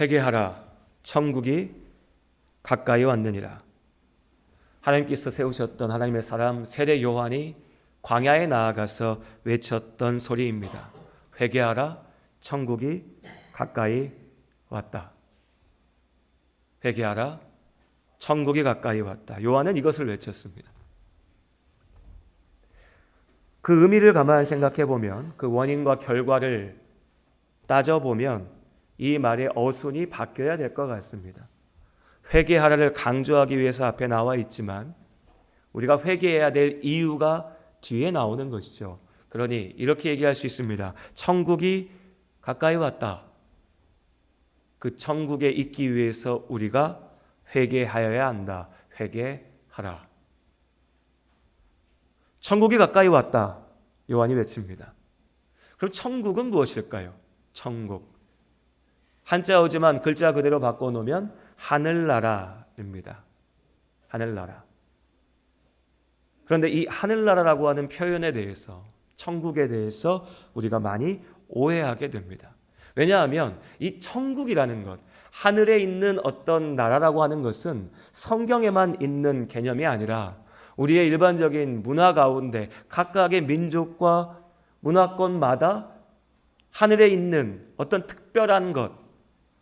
회개하라, 천국이 가까이 왔느니라. 하나님께서 세우셨던 하나님의 사람 세례 요한이 광야에 나아가서 외쳤던 소리입니다. 회개하라, 천국이 가까이 왔다. 회개하라, 천국이 가까이 왔다. 요한은 이것을 외쳤습니다. 그 의미를 가만 생각해 보면, 그 원인과 결과를 따져보면 이 말의 어순이 바뀌어야 될 것 같습니다. 회개하라를 강조하기 위해서 앞에 나와 있지만 우리가 회개해야 될 이유가 뒤에 나오는 것이죠. 그러니 이렇게 얘기할 수 있습니다. 천국이 가까이 왔다. 그 천국에 있기 위해서 우리가 회개하여야 한다. 회개하라. 천국이 가까이 왔다. 요한이 외칩니다. 그럼 천국은 무엇일까요? 천국. 한자어지만 글자 그대로 바꿔놓으면 하늘나라입니다. 하늘나라. 그런데 이 하늘나라라고 하는 표현에 대해서, 천국에 대해서 우리가 많이 오해하게 됩니다. 왜냐하면 이 천국이라는 것, 하늘에 있는 어떤 나라라고 하는 것은 성경에만 있는 개념이 아니라 우리의 일반적인 문화 가운데 각각의 민족과 문화권마다 하늘에 있는 어떤 특별한 것,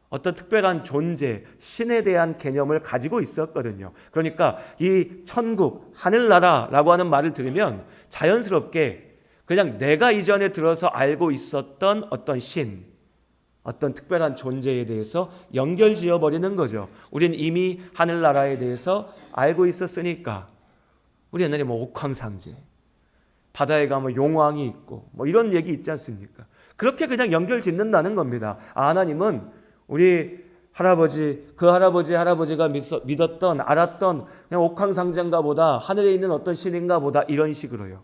어떤 특별한 존재, 신에 대한 개념을 가지고 있었거든요. 그러니까 이 천국, 하늘나라라고 하는 말을 들으면 자연스럽게 그냥 내가 이전에 들어서 알고 있었던 어떤 신, 어떤 특별한 존재에 대해서 연결지어 버리는 거죠. 우린 이미 하늘나라에 대해서 알고 있었으니까. 우리 옛날에 옥황상제, 바다에 가면 용왕이 있고 이런 얘기 있지 않습니까? 그렇게 그냥 연결 짓는다는 겁니다. 하나님은 우리 할아버지, 그 할아버지가 믿었던, 알았던 그냥 옥황상제인가 보다, 하늘에 있는 어떤 신인가 보다, 이런 식으로요.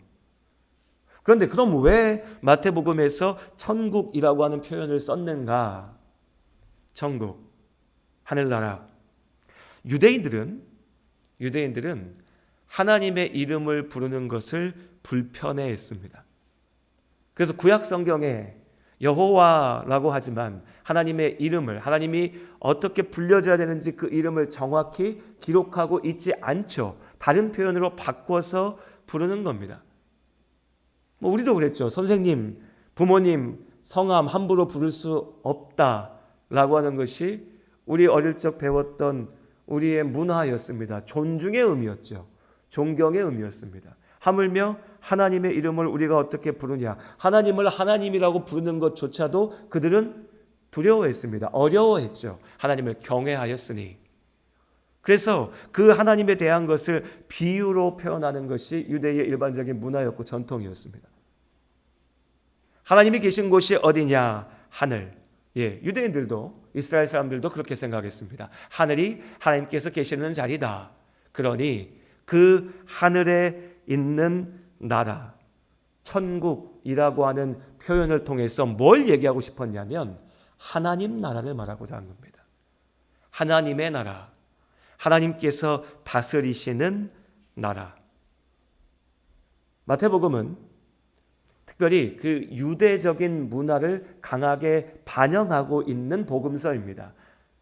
그런데 그럼 왜 마태복음에서 천국이라고 하는 표현을 썼는가? 천국, 하늘나라. 유대인들은 하나님의 이름을 부르는 것을 불편해했습니다. 그래서 구약 성경에 여호와라고 하지만 하나님의 이름을, 하나님이 어떻게 불려져야 되는지 그 이름을 정확히 기록하고 있지 않죠. 다른 표현으로 바꿔서 부르는 겁니다. 우리도 그랬죠. 선생님, 부모님 성함 함부로 부를 수 없다라고 하는 것이 우리 어릴 적 배웠던 우리의 문화였습니다. 존중의 의미였죠. 존경의 의미였습니다. 하물며 하나님의 이름을 우리가 어떻게 부르냐, 하나님을 하나님이라고 부르는 것조차도 그들은 두려워했습니다. 어려워했죠. 하나님을 경외하였으니. 그래서 그 하나님에 대한 것을 비유로 표현하는 것이 유대의 일반적인 문화였고 전통이었습니다. 하나님이 계신 곳이 어디냐? 하늘. 유대인들도, 이스라엘 사람들도 그렇게 생각했습니다. 하늘이 하나님께서 계시는 자리다. 그러니 그 하늘에 있는 나라, 천국이라고 하는 표현을 통해서 뭘 얘기하고 싶었냐면 하나님 나라를 말하고자 한 겁니다. 하나님의 나라, 하나님께서 다스리시는 나라. 마태복음은 특별히 그 유대적인 문화를 강하게 반영하고 있는 복음서입니다.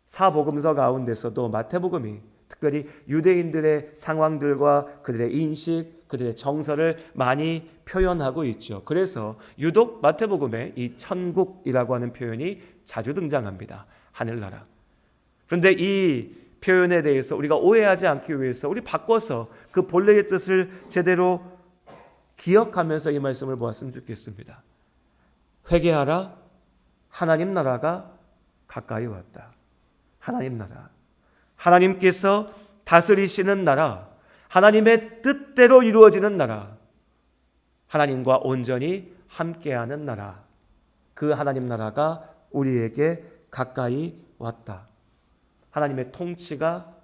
사복음서 가운데서도 마태복음이 특별히 유대인들의 상황들과 그들의 인식, 그들의 정서를 많이 표현하고 있죠. 그래서 유독 마태복음에 이 천국이라고 하는 표현이 자주 등장합니다. 하늘나라. 그런데 이 표현에 대해서 우리가 오해하지 않기 위해서 우리 바꿔서 그 본래의 뜻을 제대로 기억하면서 이 말씀을 보았으면 좋겠습니다. 회개하라, 하나님 나라가 가까이 왔다. 하나님 나라. 하나님께서 다스리시는 나라, 하나님의 뜻대로 이루어지는 나라, 하나님과 온전히 함께하는 나라, 그 하나님 나라가 우리에게 가까이 왔다. 하나님의 통치가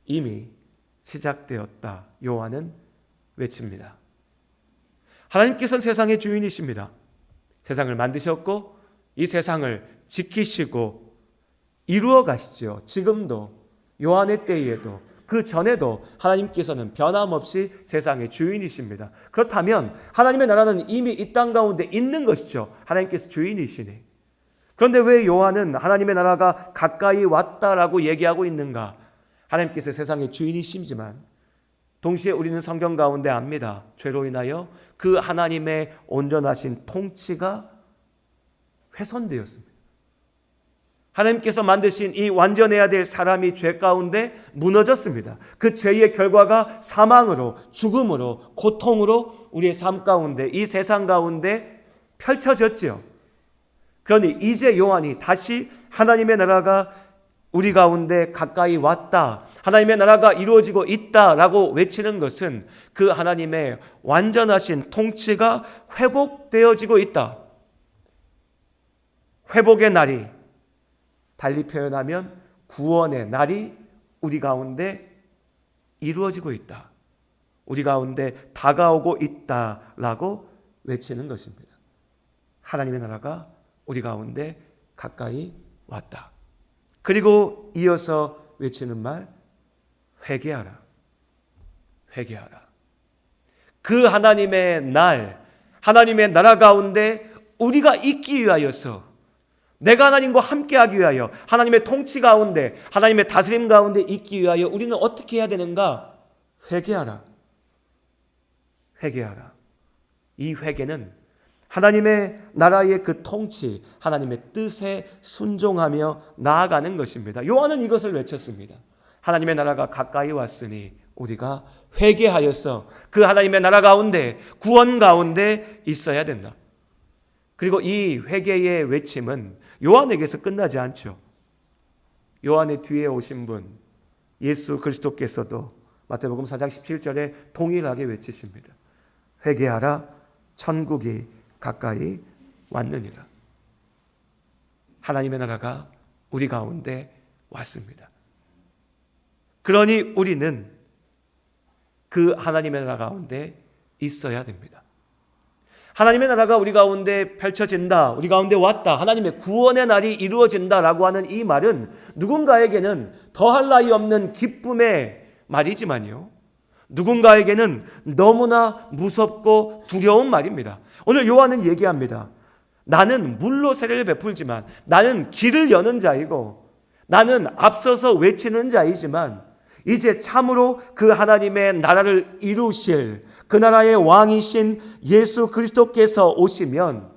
이미 시작되었다. 요한은 외칩니다. 하나님께서는 세상의 주인이십니다. 세상을 만드셨고 이 세상을 지키시고 이루어 가시죠. 지금도, 요한의 때에도, 그 전에도 하나님께서는 변함없이 세상의 주인이십니다. 그렇다면 하나님의 나라는 이미 이 땅 가운데 있는 것이죠. 하나님께서 주인이시니. 그런데 왜 요한은 하나님의 나라가 가까이 왔다라고 얘기하고 있는가? 하나님께서 세상의 주인이시지만 동시에 우리는 성경 가운데 압니다. 죄로 인하여 그 하나님의 온전하신 통치가 훼손되었습니다. 하나님께서 만드신 이 완전해야 될 사람이 죄 가운데 무너졌습니다. 그 죄의 결과가 사망으로, 죽음으로, 고통으로 우리의 삶 가운데, 이 세상 가운데 펼쳐졌지요. 그러니 이제 요한이 다시 하나님의 나라가 우리 가운데 가까이 왔다, 하나님의 나라가 이루어지고 있다라고 외치는 것은 그 하나님의 완전하신 통치가 회복되어지고 있다. 회복의 날이, 달리 표현하면 구원의 날이 우리 가운데 이루어지고 있다. 우리 가운데 다가오고 있다라고 외치는 것입니다. 하나님의 나라가 우리 가운데 가까이 왔다. 그리고 이어서 외치는 말, 회개하라. 회개하라. 그 하나님의 날, 하나님의 나라 가운데 우리가 있기 위하여서, 내가 하나님과 함께하기 위하여, 하나님의 통치 가운데, 하나님의 다스림 가운데 있기 위하여 우리는 어떻게 해야 되는가? 회개하라. 회개하라. 이 회개는 하나님의 나라의 그 통치, 하나님의 뜻에 순종하며 나아가는 것입니다. 요한은 이것을 외쳤습니다. 하나님의 나라가 가까이 왔으니 우리가 회개하여서 그 하나님의 나라 가운데, 구원 가운데 있어야 된다. 그리고 이 회개의 외침은 요한에게서 끝나지 않죠. 요한의 뒤에 오신 분 예수 그리스도께서도 마태복음 4장 17절에 동일하게 외치십니다. 회개하라, 천국이 가까이 왔느니라. 하나님의 나라가 우리 가운데 왔습니다. 그러니 우리는 그 하나님의 나라 가운데 있어야 됩니다. 하나님의 나라가 우리 가운데 펼쳐진다, 우리 가운데 왔다, 하나님의 구원의 날이 이루어진다라고 하는 이 말은 누군가에게는 더할 나위 없는 기쁨의 말이지만요, 누군가에게는 너무나 무섭고 두려운 말입니다. 오늘 요한은 얘기합니다. 나는 물로 세례를 베풀지만, 나는 길을 여는 자이고, 나는 앞서서 외치는 자이지만, 이제 참으로 그 하나님의 나라를 이루실 그 나라의 왕이신 예수 그리스도께서 오시면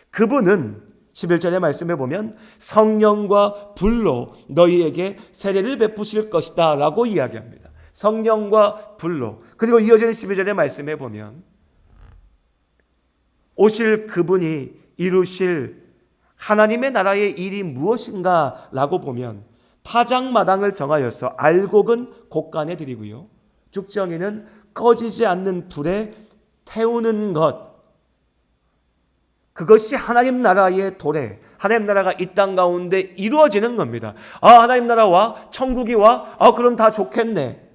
그분은 11절의 말씀에 보면 성령과 불로 너희에게 세례를 베푸실 것이다 라고 이야기합니다. 성령과 불로. 그리고 이어지는 12절의 말씀에 보면 오실 그분이 이루실 하나님의 나라의 일이 무엇인가 라고 보면 타작마당을 정하여서 알곡은 곡간에 드리고요, 죽정이는 꺼지지 않는 불에 태우는 것, 그것이 하나님 나라의 도래, 하나님 나라가 이 땅 가운데 이루어지는 겁니다. 하나님 나라와 천국이 와? 그럼 다 좋겠네,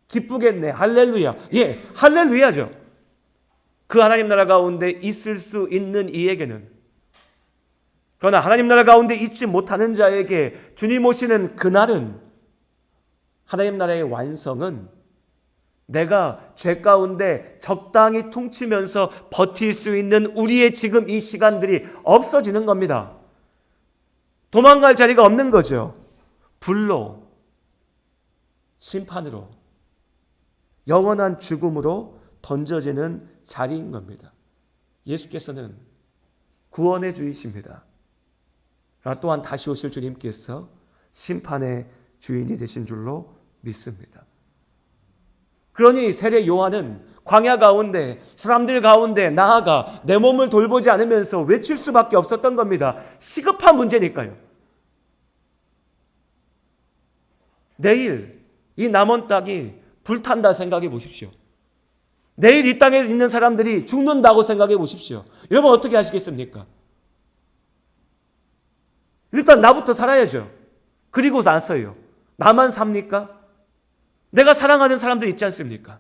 기쁘겠네, 할렐루야. 예, 할렐루야죠. 그 하나님 나라 가운데 있을 수 있는 이에게는, 그러나 하나님 나라 가운데 있지 못하는 자에게 주님 오시는 그날은, 하나님 나라의 완성은 내가 죄 가운데 적당히 퉁치면서 버틸 수 있는 우리의 지금 이 시간들이 없어지는 겁니다. 도망갈 자리가 없는 거죠. 불로, 심판으로, 영원한 죽음으로 던져지는 자리인 겁니다. 예수께서는 구원의 주이십니다. 또한 다시 오실 주님께서 심판의 주인이 되신 줄로 믿습니다. 그러니 세례 요한은 광야 가운데, 사람들 가운데 나아가 내 몸을 돌보지 않으면서 외칠 수밖에 없었던 겁니다. 시급한 문제니까요. 내일 이 남은 땅이 불탄다 생각해 보십시오. 내일 이 땅에 있는 사람들이 죽는다고 생각해 보십시오. 여러분 어떻게 하시겠습니까? 일단 나부터 살아야죠. 그리고 나서요. 나만 삽니까? 내가 사랑하는 사람들 있지 않습니까?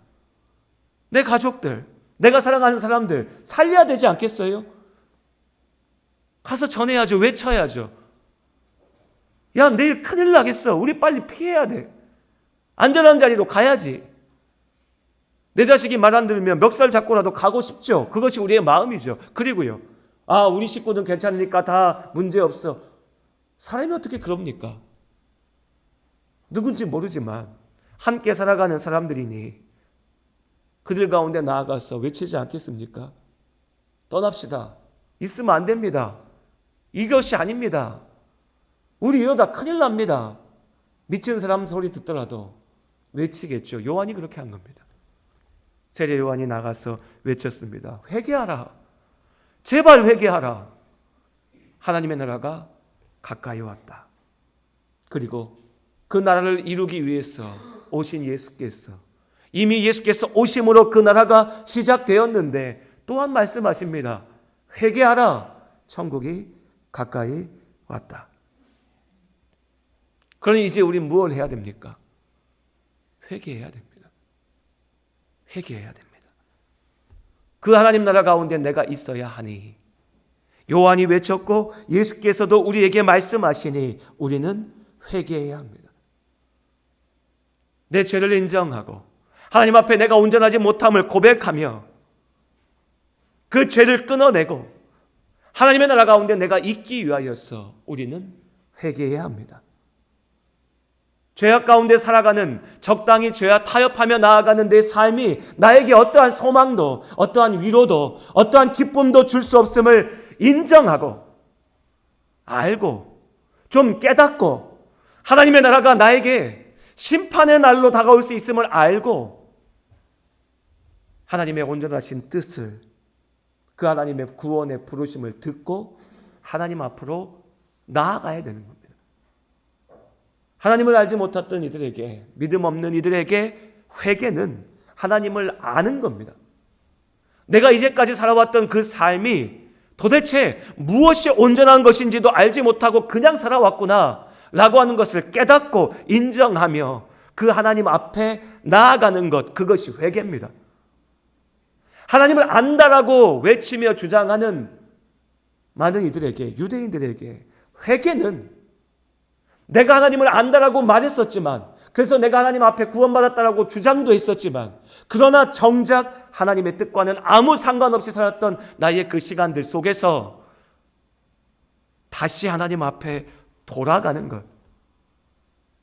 내 가족들, 내가 사랑하는 사람들 살려야 되지 않겠어요? 가서 전해야죠. 외쳐야죠. 야, 내일 큰일 나겠어. 우리 빨리 피해야 돼. 안전한 자리로 가야지. 내 자식이 말 안 들으면 멱살 잡고라도 가고 싶죠. 그것이 우리의 마음이죠. 그리고요, 아, 우리 식구는 괜찮으니까 다 문제없어. 사람이 어떻게 그럽니까? 누군지 모르지만 함께 살아가는 사람들이니 그들 가운데 나아가서 외치지 않겠습니까? 떠납시다. 있으면 안 됩니다. 이것이 아닙니다. 우리 이러다 큰일 납니다. 미친 사람 소리 듣더라도 외치겠죠. 요한이 그렇게 한 겁니다. 세례 요한이 나가서 외쳤습니다. 회개하라. 제발 회개하라. 하나님의 나라가 가까이 왔다. 그리고 그 나라를 이루기 위해서 오신 예수께서, 이미 예수께서 오심으로 그 나라가 시작되었는데 또한 말씀하십니다. 회개하라. 천국이 가까이 왔다. 그러니 이제 우리 무엇을 해야 됩니까? 회개해야 됩니다. 회개해야 됩니다. 그 하나님 나라 가운데 내가 있어야 하니, 요한이 외쳤고 예수께서도 우리에게 말씀하시니 우리는 회개해야 합니다. 내 죄를 인정하고 하나님 앞에 내가 온전하지 못함을 고백하며 그 죄를 끊어내고 하나님의 나라 가운데 내가 있기 위하여서 우리는 회개해야 합니다. 죄악 가운데 살아가는, 적당히 죄와 타협하며 나아가는 내 삶이 나에게 어떠한 소망도, 어떠한 위로도, 어떠한 기쁨도 줄 수 없음을 인정하고 알고 좀 깨닫고 하나님의 나라가 나에게 심판의 날로 다가올 수 있음을 알고 하나님의 온전하신 뜻을, 그 하나님의 구원의 부르심을 듣고 하나님 앞으로 나아가야 되는 겁니다. 하나님을 알지 못했던 이들에게, 믿음 없는 이들에게 회개는 하나님을 아는 겁니다. 내가 이제까지 살아왔던 그 삶이 도대체 무엇이 온전한 것인지도 알지 못하고 그냥 살아왔구나 라고 하는 것을 깨닫고 인정하며 그 하나님 앞에 나아가는 것, 그것이 회개입니다. 하나님을 안다라고 외치며 주장하는 많은 이들에게, 유대인들에게 회개는 내가 하나님을 안다라고 말했었지만, 그래서 내가 하나님 앞에 구원받았다라고 주장도 했었지만, 그러나 정작 하나님의 뜻과는 아무 상관없이 살았던 나의 그 시간들 속에서 다시 하나님 앞에 돌아가는 것,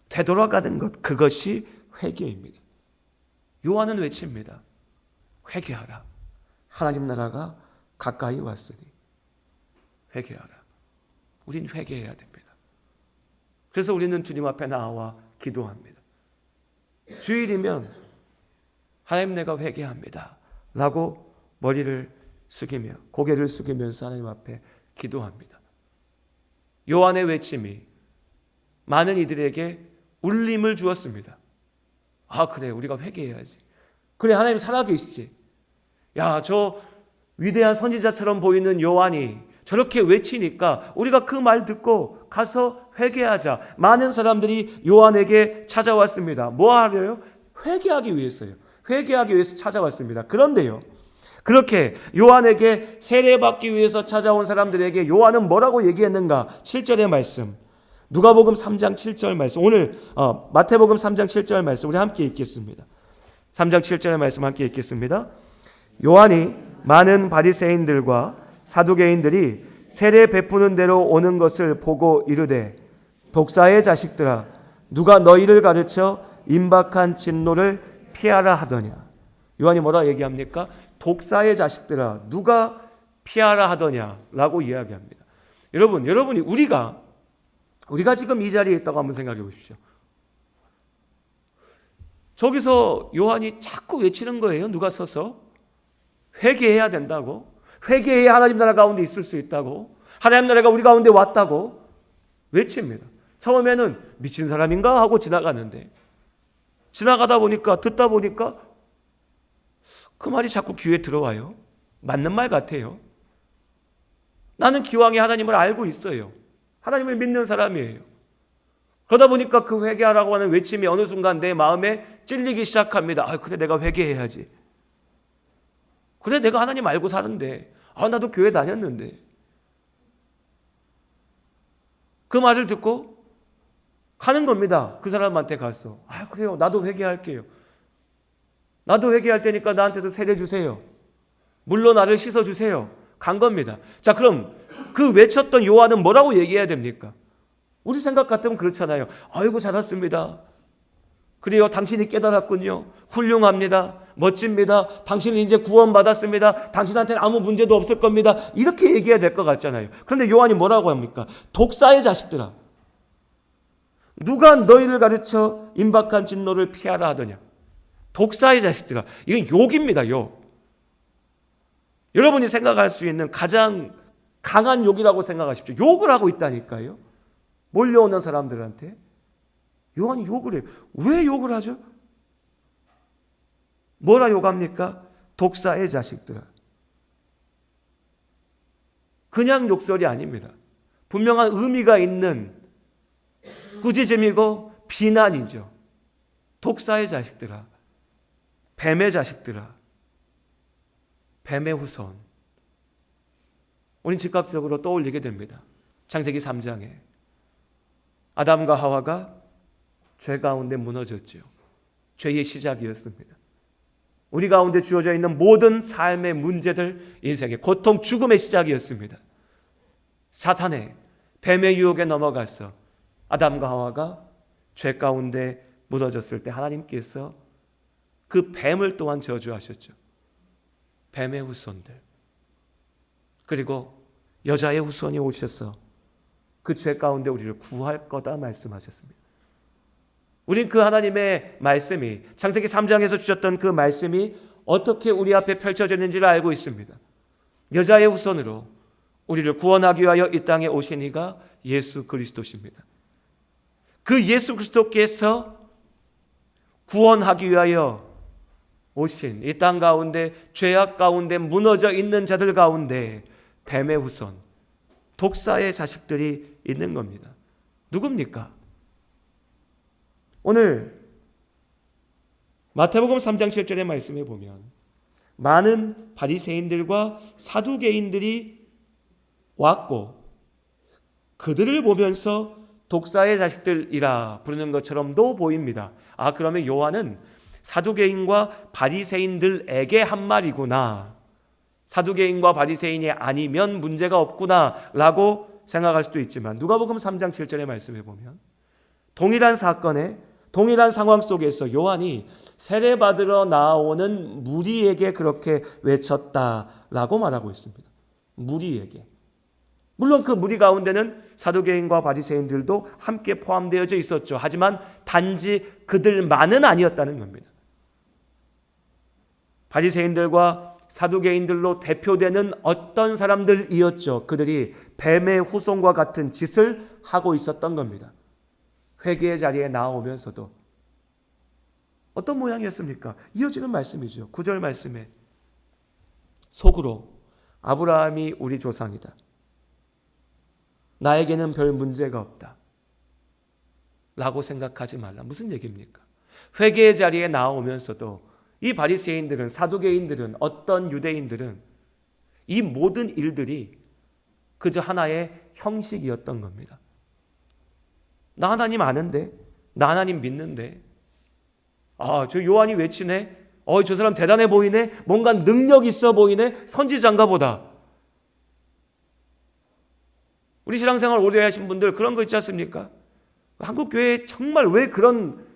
되돌아가는 것, 그것이 회개입니다. 요한은 외칩니다. 회개하라. 하나님 나라가 가까이 왔으니 회개하라. 우린 회개해야 됩니다. 그래서 우리는 주님 앞에 나와 기도합니다. 주일이면 하나님 내가 회개합니다 라고 머리를 숙이며 고개를 숙이면서 하나님 앞에 기도합니다. 요한의 외침이 많은 이들에게 울림을 주었습니다. 아, 그래, 우리가 회개해야지. 그래, 하나님 살아계시지. 야, 저 위대한 선지자처럼 보이는 요한이 저렇게 외치니까 우리가 그 말 듣고 가서 회개하자. 많은 사람들이 요한에게 찾아왔습니다. 뭐 하려요? 회개하기 위해서요. 회개하기 위해서 찾아왔습니다. 그런데요, 그렇게 요한에게 세례받기 위해서 찾아온 사람들에게 요한은 뭐라고 얘기했는가? 7절의 말씀, 누가복음 3장 7절 말씀, 오늘 마태복음 3장 7절 말씀 우리 함께 읽겠습니다. 3장 7절의 말씀 함께 읽겠습니다. 요한이 많은 바리새인들과 사두개인들이 세례 베푸는 대로 오는 것을 보고 이르되, 독사의 자식들아, 누가 너희를 가르쳐 임박한 진노를 피하라 하더냐. 요한이 뭐라 얘기합니까? 독사의 자식들아, 누가 피하라 하더냐라고 이야기합니다. 여러분이 우리가 지금 이 자리에 있다고 한번 생각해 보십시오. 저기서 요한이 자꾸 외치는 거예요. 누가 서서 회개해야 된다고, 회개해야 하나님 나라 가운데 있을 수 있다고, 하나님 나라가 우리 가운데 왔다고 외칩니다. 처음에는 미친 사람인가 하고 지나가는데, 지나가다 보니까, 듣다 보니까 그 말이 자꾸 귀에 들어와요. 맞는 말 같아요. 나는 기왕에 하나님을 알고 있어요. 하나님을 믿는 사람이에요. 그러다 보니까 그 회개하라고 하는 외침이 어느 순간 내 마음에 찔리기 시작합니다. 아, 그래, 내가 회개해야지. 그래, 내가 하나님 알고 사는데, 나도 교회 다녔는데. 그 말을 듣고 가는 겁니다. 그 사람한테 가서. 그래요, 나도 회개할게요. 나도 회개할 테니까 나한테도 세례 주세요. 물로 나를 씻어주세요. 간 겁니다. 자, 그럼 그 외쳤던 요한은 뭐라고 얘기해야 됩니까? 우리 생각 같으면 그렇잖아요. 아이고 잘했습니다. 그래요, 당신이 깨달았군요. 훌륭합니다. 멋집니다. 당신은 이제 구원받았습니다. 당신한테는 아무 문제도 없을 겁니다. 이렇게 얘기해야 될 것 같잖아요. 그런데 요한이 뭐라고 합니까? 독사의 자식들아, 누가 너희를 가르쳐 임박한 진노를 피하라 하더냐. 독사의 자식들아. 이건 욕입니다. 욕. 여러분이 생각할 수 있는 가장 강한 욕이라고 생각하십시오. 욕을 하고 있다니까요. 몰려오는 사람들한테. 요한이 욕을 해요. 왜 욕을 하죠? 뭐라 욕합니까? 독사의 자식들아. 그냥 욕설이 아닙니다. 분명한 의미가 있는 꾸짖음이고 비난이죠. 독사의 자식들아, 뱀의 자식들아, 뱀의 후손. 우린 즉각적으로 떠올리게 됩니다. 창세기 3장에 아담과 하와가 죄 가운데 무너졌지요. 죄의 시작이었습니다. 우리 가운데 주어져 있는 모든 삶의 문제들, 인생의 고통, 죽음의 시작이었습니다. 사탄의 뱀의 유혹에 넘어가서 아담과 하와가 죄 가운데 무너졌을 때 하나님께서 그 뱀을 또한 저주하셨죠. 뱀의 후손들, 그리고 여자의 후손이 오셔서 그 죄 가운데 우리를 구할 거다 말씀하셨습니다. 우린 그 하나님의 말씀이, 창세기 3장에서 주셨던 그 말씀이 어떻게 우리 앞에 펼쳐졌는지를 알고 있습니다. 여자의 후손으로 우리를 구원하기 위하여 이 땅에 오신 이가 예수 그리스도십니다. 그 예수 그리스도께서 구원하기 위하여 오신 이 땅 가운데 죄악 가운데 무너져 있는 자들 가운데 뱀의 후손, 독사의 자식들이 있는 겁니다. 누굽니까? 오늘 마태복음 3장 7절의 말씀에 보면 많은 바리새인들과 사두개인들이 왔고 그들을 보면서 독사의 자식들이라 부르는 것처럼도 보입니다. 아, 그러면 요한은 사두개인과 바리새인들에게 한 말이구나, 사두개인과 바리새인이 아니면 문제가 없구나 라고 생각할 수도 있지만, 누가복음 3장 7절의 말씀에 보면 동일한 사건에 동일한 상황 속에서 요한이 세례받으러 나오는 무리에게 그렇게 외쳤다라고 말하고 있습니다. 무리에게. 물론 그 무리 가운데는 사두개인과 바리새인들도 함께 포함되어져 있었죠. 하지만 단지 그들만은 아니었다는 겁니다. 바리새인들과 사두개인들로 대표되는 어떤 사람들이었죠. 그들이 뱀의 후손과 같은 짓을 하고 있었던 겁니다. 회개의 자리에 나오면서도 어떤 모양이었습니까? 이어지는 말씀이죠. 9절 말씀에 속으로 아브라함이 우리 조상이다, 나에게는 별 문제가 없다 라고 생각하지 말라. 무슨 얘기입니까? 회개의 자리에 나오면서도 이 바리새인들은, 사두개인들은, 어떤 유대인들은 이 모든 일들이 그저 하나의 형식이었던 겁니다. 나 하나님 아는데, 나 하나님 믿는데, 아, 저 요한이 외치네, 저 사람 대단해 보이네, 뭔가 능력 있어 보이네, 선지자인가 보다. 우리 신앙생활 오래 하신 분들 그런 거 있지 않습니까? 한국 교회에 정말 왜 그런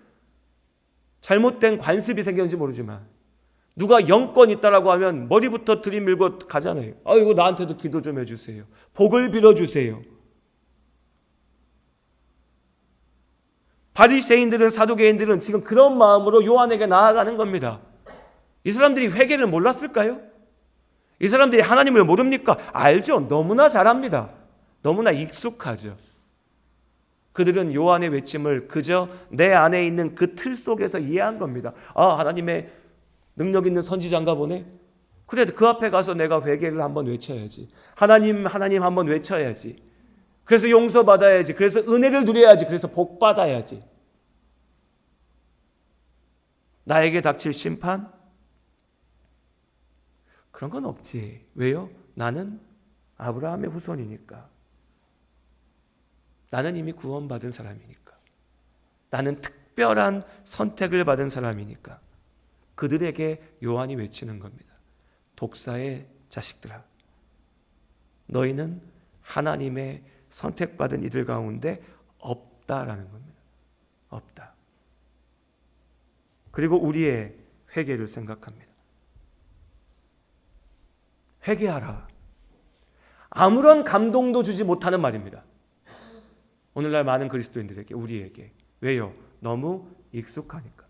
잘못된 관습이 생겼는지 모르지만 누가 영권 있다라고 하면 머리부터 들이밀고 가잖아요. 이거 나한테도 기도 좀 해주세요. 복을 빌어주세요. 바리새인들은, 사두개인들은 지금 그런 마음으로 요한에게 나아가는 겁니다. 이 사람들이 회개를 몰랐을까요? 이 사람들이 하나님을 모릅니까? 알죠. 너무나 잘합니다. 너무나 익숙하죠. 그들은 요한의 외침을 그저 내 안에 있는 그 틀 속에서 이해한 겁니다. 하나님의 능력 있는 선지자인가 보네. 그래, 그 앞에 가서 내가 회개를 한번 외쳐야지. 하나님 한번 외쳐야지. 그래서 용서받아야지. 그래서 은혜를 누려야지. 그래서 복 받아야지. 나에게 닥칠 심판? 그런 건 없지. 왜요? 나는 아브라함의 후손이니까. 나는 이미 구원받은 사람이니까. 나는 특별한 선택을 받은 사람이니까. 그들에게 요한이 외치는 겁니다. 독사의 자식들아, 너희는 하나님의 선택받은 이들 가운데 없다라는 겁니다. 없다. 그리고 우리의 회개를 생각합니다. 회개하라. 아무런 감동도 주지 못하는 말입니다. 오늘날 많은 그리스도인들에게, 우리에게. 왜요? 너무 익숙하니까.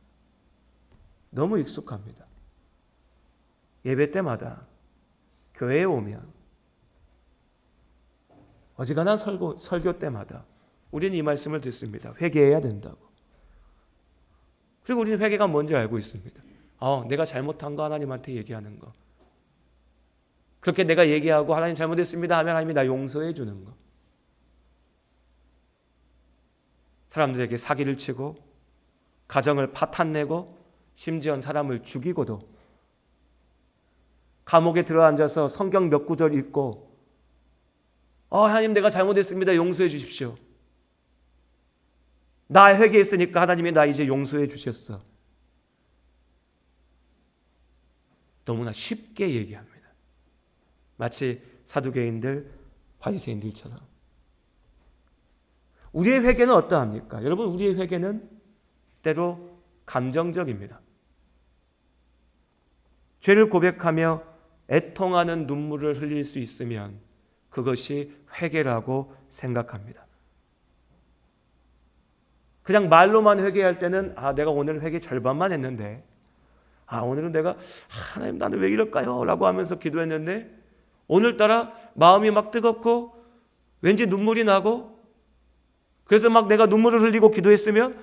너무 익숙합니다. 예배 때마다, 교회에 오면, 어지간한 설교 때마다 우리는 이 말씀을 듣습니다. 회개해야 된다고. 그리고 우리는 회개가 뭔지 알고 있습니다. 내가 잘못한 거 하나님한테 얘기하는 거. 그렇게 내가 얘기하고 하나님 잘못했습니다 하면 하나님이 나 용서해 주는 거. 사람들에게 사기를 치고 가정을 파탄내고 심지어 사람을 죽이고도 감옥에 들어앉아서 성경 몇 구절 읽고 하나님 내가 잘못했습니다. 용서해 주십시오. 나 회개했으니까 하나님이 나 이제 용서해 주셨어. 너무나 쉽게 얘기합니다. 마치 사두개인들, 바리새인들처럼. 우리의 회개는 어떠합니까? 여러분, 우리의 회개는 때로 감정적입니다. 죄를 고백하며 애통하는 눈물을 흘릴 수 있으면 그것이 회개라고 생각합니다. 그냥 말로만 회개할 때는 내가 오늘 회개 절반만 했는데 오늘은 내가 하나님 나는 왜 이럴까요? 라고 하면서 기도했는데 오늘따라 마음이 막 뜨겁고 왠지 눈물이 나고 그래서 막 내가 눈물을 흘리고 기도했으면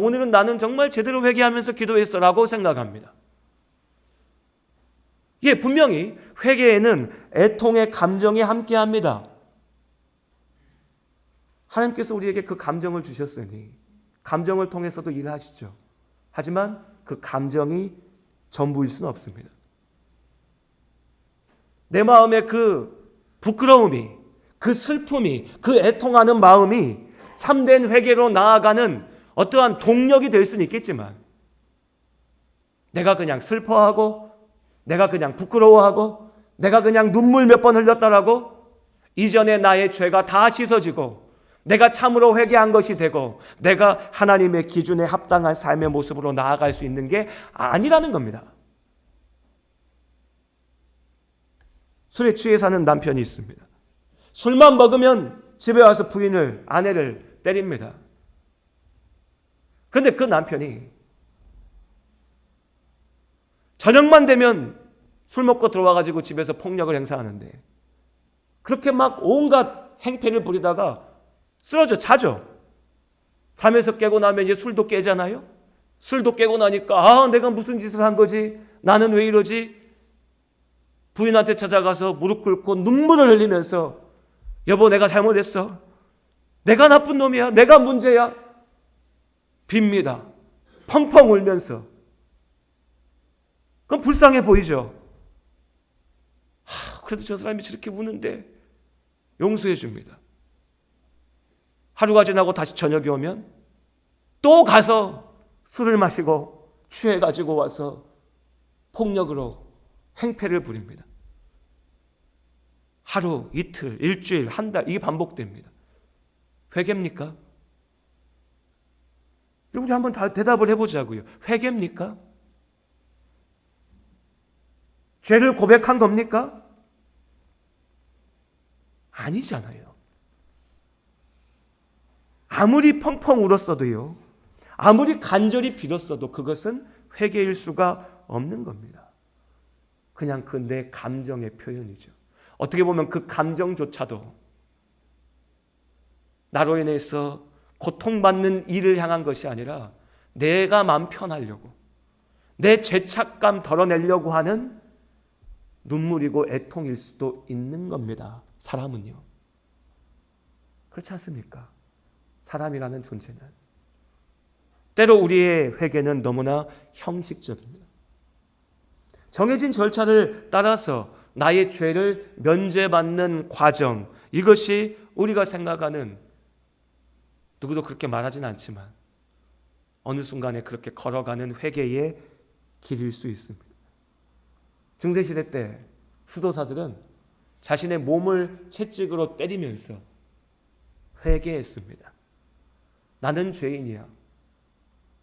오늘은 나는 정말 제대로 회개하면서 기도했어 라고 생각합니다. 분명히 회개에는 애통의 감정이 함께합니다. 하나님께서 우리에게 그 감정을 주셨으니 감정을 통해서도 일을 하시죠. 하지만 그 감정이 전부일 수는 없습니다. 내 마음의 그 부끄러움이, 그 슬픔이, 그 애통하는 마음이 참된 회개로 나아가는 어떠한 동력이 될 수는 있겠지만 내가 그냥 슬퍼하고 내가 그냥 부끄러워하고 내가 그냥 눈물 몇 번 흘렸다라고 이전에 나의 죄가 다 씻어지고 내가 참으로 회개한 것이 되고 내가 하나님의 기준에 합당한 삶의 모습으로 나아갈 수 있는 게 아니라는 겁니다. 술에 취해 사는 남편이 있습니다. 술만 먹으면 집에 와서 부인을, 아내를 때립니다. 그런데 그 남편이 저녁만 되면 술 먹고 들어와가지고 집에서 폭력을 행사하는데 그렇게 막 온갖 행패를 부리다가 쓰러져 자죠. 잠에서 깨고 나면 이제 술도 깨잖아요. 술도 깨고 나니까 내가 무슨 짓을 한 거지? 나는 왜 이러지? 부인한테 찾아가서 무릎 꿇고 눈물을 흘리면서 여보 내가 잘못했어. 내가 나쁜 놈이야. 내가 문제야. 빕니다. 펑펑 울면서. 그럼 불쌍해 보이죠. 그래도 저 사람이 저렇게 우는데 용서해 줍니다. 하루가 지나고 다시 저녁이 오면 또 가서 술을 마시고 취해가지고 와서 폭력으로 행패를 부립니다. 하루, 이틀, 일주일, 한 달, 이게 반복됩니다. 회개입니까? 우리 한번 대답을 해보자고요. 회개입니까? 죄를 고백한 겁니까? 아니잖아요. 아무리 펑펑 울었어도요, 아무리 간절히 빌었어도 그것은 회개일 수가 없는 겁니다. 그냥 그 내 감정의 표현이죠. 어떻게 보면 그 감정조차도 나로 인해서 고통받는 이를 향한 것이 아니라 내가 마음 편하려고, 내 죄책감 덜어내려고 하는 눈물이고 애통일 수도 있는 겁니다. 사람은요. 그렇지 않습니까? 사람이라는 존재는 때로 우리의 회개는 너무나 형식적입니다. 정해진 절차를 따라서 나의 죄를 면제받는 과정, 이것이 우리가 생각하는, 누구도 그렇게 말하지는 않지만 어느 순간에 그렇게 걸어가는 회개의 길일 수 있습니다. 중세시대 때 수도사들은 자신의 몸을 채찍으로 때리면서 회개했습니다. 나는 죄인이야.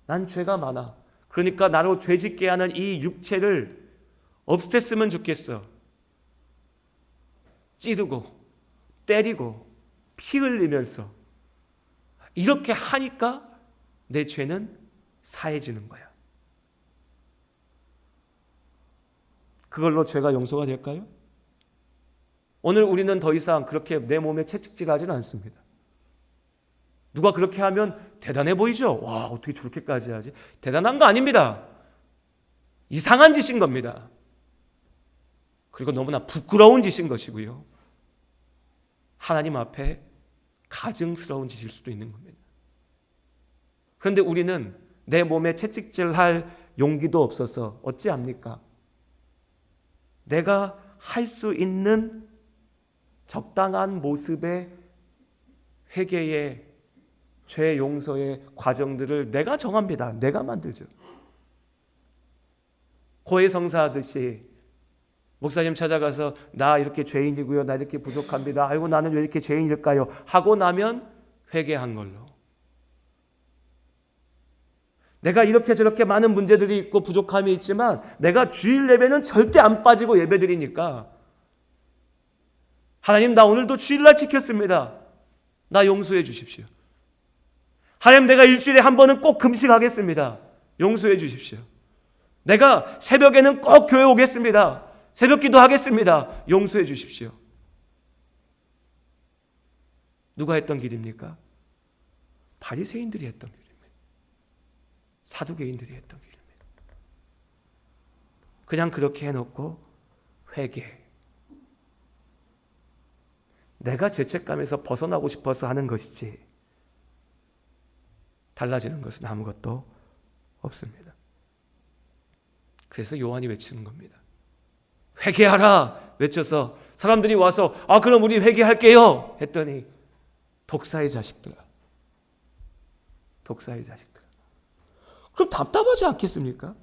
난 죄가 많아. 그러니까 나로 죄짓게 하는 이 육체를 없앴으면 좋겠어. 찌르고 때리고 피 흘리면서 이렇게 하니까 내 죄는 사해지는 거야. 그걸로 죄가 용서가 될까요? 오늘 우리는 더 이상 그렇게 내 몸에 채찍질하지는 않습니다. 누가 그렇게 하면 대단해 보이죠? 와, 어떻게 저렇게까지 하지? 대단한 거 아닙니다. 이상한 짓인 겁니다. 그리고 너무나 부끄러운 짓인 것이고요. 하나님 앞에 가증스러운 짓일 수도 있는 겁니다. 그런데 우리는 내 몸에 채찍질할 용기도 없어서 어찌합니까? 내가 할 수 있는 적당한 모습의 회개의 죄 용서의 과정들을 내가 정합니다. 내가 만들죠. 고해성사하듯이 목사님 찾아가서 나 이렇게 죄인이고요. 나 이렇게 부족합니다. 아이고 나는 왜 이렇게 죄인일까요? 하고 나면 회개한 걸로. 내가 이렇게 저렇게 많은 문제들이 있고 부족함이 있지만 내가 주일 예배는 절대 안 빠지고 예배드리니까 하나님 나 오늘도 주일날 지켰습니다. 나 용서해 주십시오. 하나님 내가 일주일에 한 번은 꼭 금식하겠습니다. 용서해 주십시오. 내가 새벽에는 꼭 교회 오겠습니다. 새벽 기도하겠습니다. 용서해 주십시오. 누가 했던 길입니까? 바리새인들이 했던 길입니다. 사두개인들이 했던 길입니다. 그냥 그렇게 해놓고 회개. 내가 죄책감에서 벗어나고 싶어서 하는 것이지 달라지는 것은 아무것도 없습니다. 그래서 요한이 외치는 겁니다. 회개하라 외쳐서 사람들이 와서 그럼 우리 회개할게요 했더니 독사의 자식들아. 독사의 자식들아. 그럼 답답하지 않겠습니까?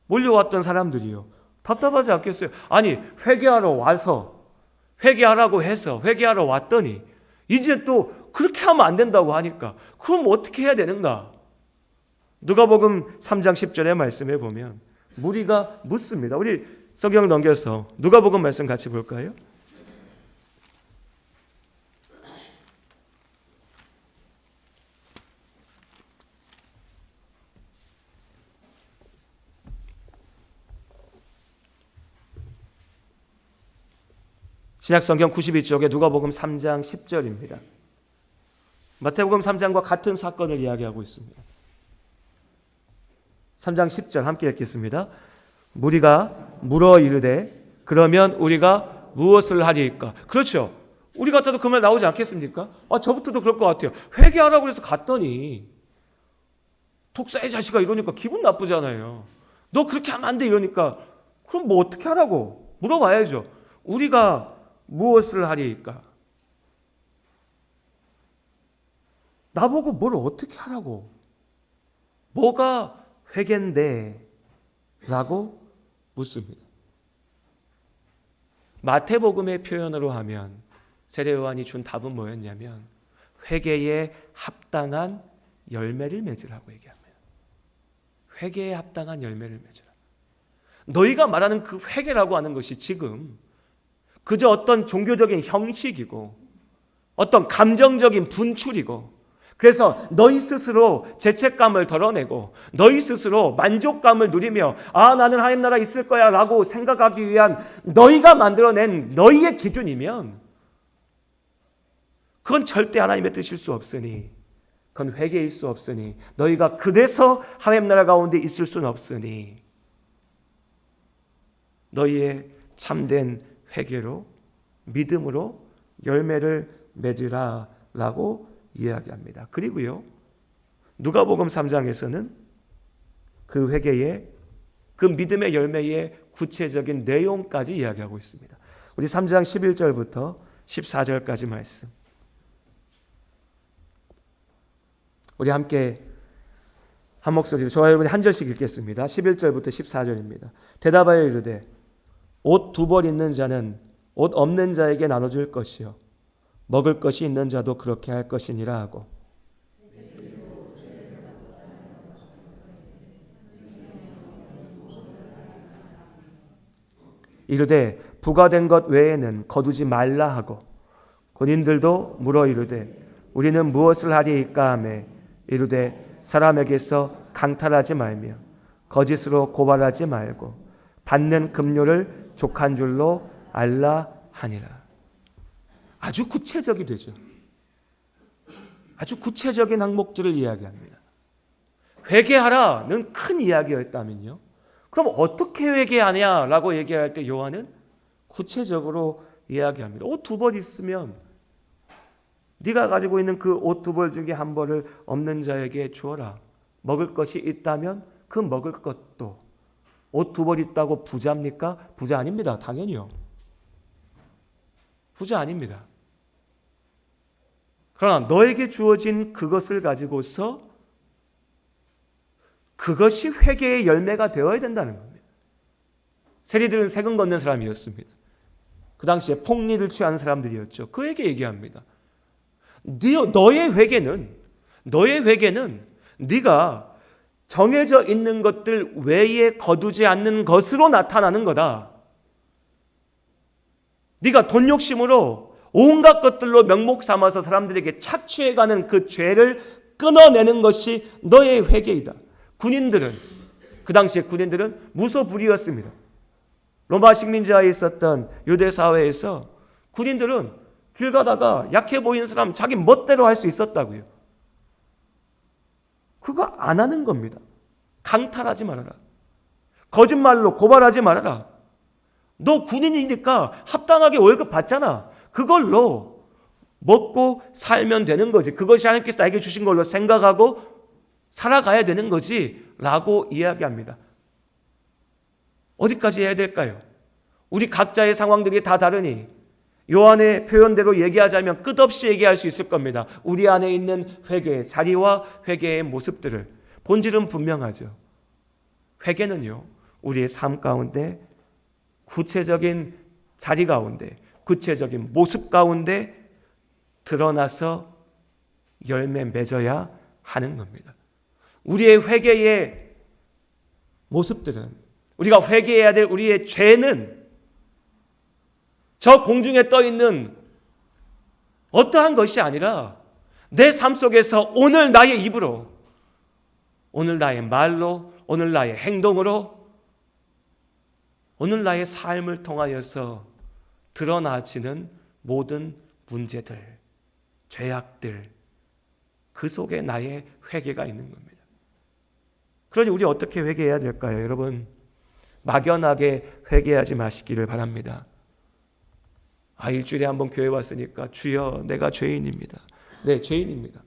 몰려왔던 사람들이요. 답답하지 않겠어요? 아니 회개하러 와서 회개하라고 해서 회개하러 왔더니 이제 또 그렇게 하면 안 된다고 하니까 그럼 어떻게 해야 되는가? 누가복음 3장 10절의 말씀에 보면 무리가 묻습니다. 우리 성경 넘겨서 누가복음 말씀 같이 볼까요? 신약성경 92쪽에 누가복음 3장 10절입니다. 마태복음 3장과 같은 사건을 이야기하고 있습니다. 3장 10절 함께 읽겠습니다. 무리가 물어 이르되 그러면 우리가 무엇을 하리이까? 그렇죠. 우리 같아도 그 말 나오지 않겠습니까? 저부터도 그럴 것 같아요. 회개하라고 해서 갔더니 독사의 자식아 이러니까 기분 나쁘잖아요. 너 그렇게 하면 안 돼 이러니까 그럼 뭐 어떻게 하라고? 물어봐야죠. 우리가 무엇을 하리이까? 나보고 뭘 어떻게 하라고? 뭐가 회개인데? 라고 묻습니다. 마태복음의 표현으로 하면 세례요한이 준 답은 뭐였냐면 회개에 합당한 열매를 맺으라고 얘기합니다. 회개에 합당한 열매를 맺으라. 너희가 말하는 그 회개라고 하는 것이 지금 그저 어떤 종교적인 형식이고 어떤 감정적인 분출이고 그래서 너희 스스로 죄책감을 덜어내고 너희 스스로 만족감을 누리며 나는 하나님 나라 있을 거야 라고 생각하기 위한 너희가 만들어낸 너희의 기준이면 그건 절대 하나님의 뜻일 수 없으니 그건 회개일 수 없으니 너희가 그래서 하나님 나라 가운데 있을 수는 없으니 너희의 참된 회개로 믿음으로 열매를 맺으라 라고 이야기합니다. 그리고요 누가복음 3장에서는 그 회개의 그 믿음의 열매의 구체적인 내용까지 이야기하고 있습니다. 우리 3장 11절부터 14절까지 말씀 우리 함께 한 목소리로 저와 여러분이 한 절씩 읽겠습니다. 11절부터 14절입니다. 대답하여 이르되 옷 두 벌 있는 자는 옷 없는 자에게 나눠줄 것이요 먹을 것이 있는 자도 그렇게 할 것이니라 하고 이르되 부과된 것 외에는 거두지 말라 하고 군인들도 물어 이르되 우리는 무엇을 하리이까 하매 이르되 사람에게서 강탈하지 말며 거짓으로 고발하지 말고 받는 급료를 족한 줄로 알라 하니라. 아주 구체적이 되죠. 아주 구체적인 항목들을 이야기합니다. 회개하라는 큰 이야기였다면요, 그럼 어떻게 회개하냐라고 얘기할 때 요한은 구체적으로 이야기합니다. 옷 두 벌 있으면 네가 가지고 있는 그 옷 두 벌 중에 한 벌을 없는 자에게 주어라. 먹을 것이 있다면 그 먹을 것도. 옷 두 벌 있다고 부자입니까? 부자 아닙니다. 당연히요. 부자 아닙니다. 그러나 너에게 주어진 그것을 가지고서 그것이 회개의 열매가 되어야 된다는 겁니다. 세리들은 세금 걷는 사람이었습니다. 그 당시에 폭리를 취하는 사람들이었죠. 그에게 얘기합니다. 너의 회개는 네가 정해져 있는 것들 외에 거두지 않는 것으로 나타나는 거다. 네가 돈 욕심으로 온갖 것들로 명목 삼아서 사람들에게 착취해가는 그 죄를 끊어내는 것이 너의 회개이다. 그 당시에 군인들은 무소불위였습니다. 로마 식민지하에 있었던 유대 사회에서 군인들은 길 가다가 약해 보이는 사람 자기 멋대로 할 수 있었다고요. 그거 안 하는 겁니다. 강탈하지 말아라. 거짓말로 고발하지 말아라. 너 군인이니까 합당하게 월급 받잖아. 그걸로 먹고 살면 되는 거지. 그것이 하나님께서 나에게 주신 걸로 생각하고 살아가야 되는 거지 라고 이야기합니다. 어디까지 해야 될까요? 우리 각자의 상황들이 다 다르니 요한의 표현대로 얘기하자면 끝없이 얘기할 수 있을 겁니다. 우리 안에 있는 회개의 자리와 회개의 모습들을. 본질은 분명하죠. 회개는요, 우리의 삶 가운데 구체적인 자리 가운데, 구체적인 모습 가운데 드러나서 열매 맺어야 하는 겁니다. 우리의 회개의 모습들은, 우리가 회개해야 될 우리의 죄는 저 공중에 떠 있는 어떠한 것이 아니라 내 삶 속에서 오늘 나의 입으로, 오늘 나의 말로, 오늘 나의 행동으로, 오늘 나의 삶을 통하여서 드러나지는 모든 문제들, 죄악들, 그 속에 나의 회개가 있는 겁니다. 그러니 우리 어떻게 회개해야 될까요? 여러분, 막연하게 회개하지 마시기를 바랍니다. 일주일에 한 번 교회 왔으니까 주여 내가 죄인입니다. 네, 죄인입니다.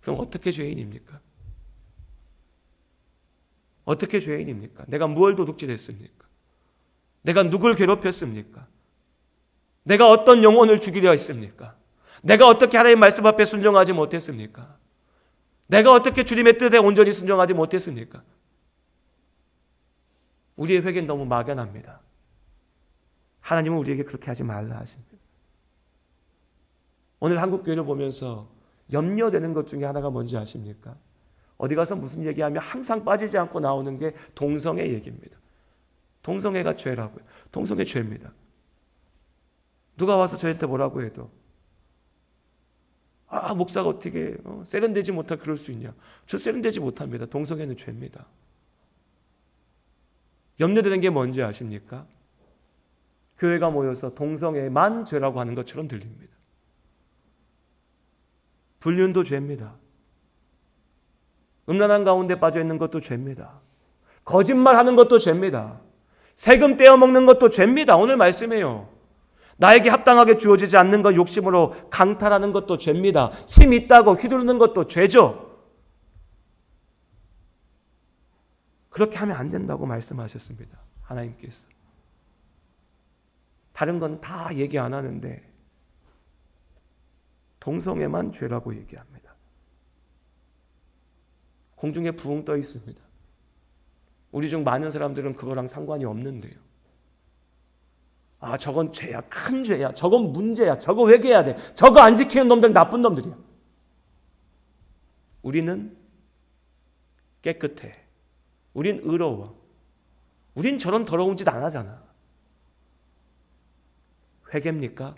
그럼 어떻게 죄인입니까? 어떻게 죄인입니까? 내가 무엇을 도둑질했습니까? 내가 누굴 괴롭혔습니까? 내가 어떤 영혼을 죽이려 했습니까? 내가 어떻게 하나님의 말씀 앞에 순종하지 못했습니까? 내가 어떻게 주님의 뜻에 온전히 순종하지 못했습니까? 우리의 회개는 너무 막연합니다. 하나님은 우리에게 그렇게 하지 말라 하십니다. 오늘 한국교회를 보면서 염려되는 것 중에 하나가 뭔지 아십니까? 어디 가서 무슨 얘기하면 항상 빠지지 않고 나오는 게 동성애 얘기입니다. 동성애가 죄라고요. 동성애 죄입니다. 누가 와서 저한테 뭐라고 해도 목사가 어떻게 세련되지 못하게 그럴 수 있냐. 저 세련되지 못합니다. 동성애는 죄입니다. 염려되는 게 뭔지 아십니까? 교회가 모여서 동성애만 죄라고 하는 것처럼 들립니다. 불륜도 죄입니다. 음란한 가운데 빠져있는 것도 죄입니다. 거짓말하는 것도 죄입니다. 세금 떼어먹는 것도 죄입니다. 오늘 말씀이에요. 나에게 합당하게 주어지지 않는 것 욕심으로 강탈하는 것도 죄입니다. 힘 있다고 휘두르는 것도 죄죠. 그렇게 하면 안 된다고 말씀하셨습니다. 하나님께서. 다른 건 다 얘기 안 하는데 동성애만 죄라고 얘기합니다. 공중에 붕 떠 있습니다. 우리 중 많은 사람들은 그거랑 상관이 없는데요. 아, 저건 죄야, 큰 죄야, 저건 문제야, 저거 회개해야 돼, 저거 안 지키는 놈들 나쁜 놈들이야. 우리는 깨끗해. 우린 의로워. 우린 저런 더러운 짓 안 하잖아. 회개입니까?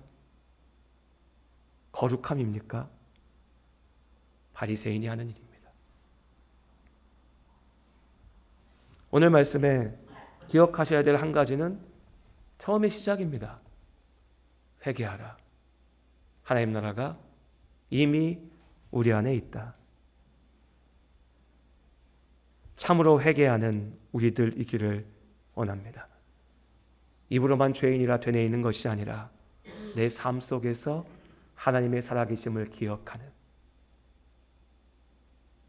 거룩함입니까? 바리새인이 하는 일입니다. 오늘 말씀에 기억하셔야 될 한 가지는 처음의 시작입니다. 회개하라. 하나님 나라가 이미 우리 안에 있다. 참으로 회개하는 우리들이기를 원합니다. 입으로만 죄인이라 되뇌이는 있는 것이 아니라 내 삶 속에서 하나님의 살아계심을 기억하는,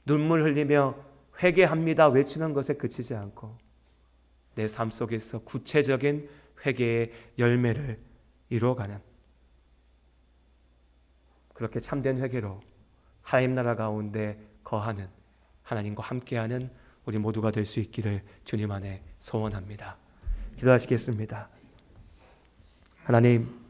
눈물 흘리며 회개합니다 외치는 것에 그치지 않고 내 삶 속에서 구체적인 회개의 열매를 이루어가는, 그렇게 참된 회개로 하나님 나라 가운데 거하는, 하나님과 함께하는 우리 모두가 될 수 있기를 주님 안에 소원합니다. 기도하시겠습니다. 하나님,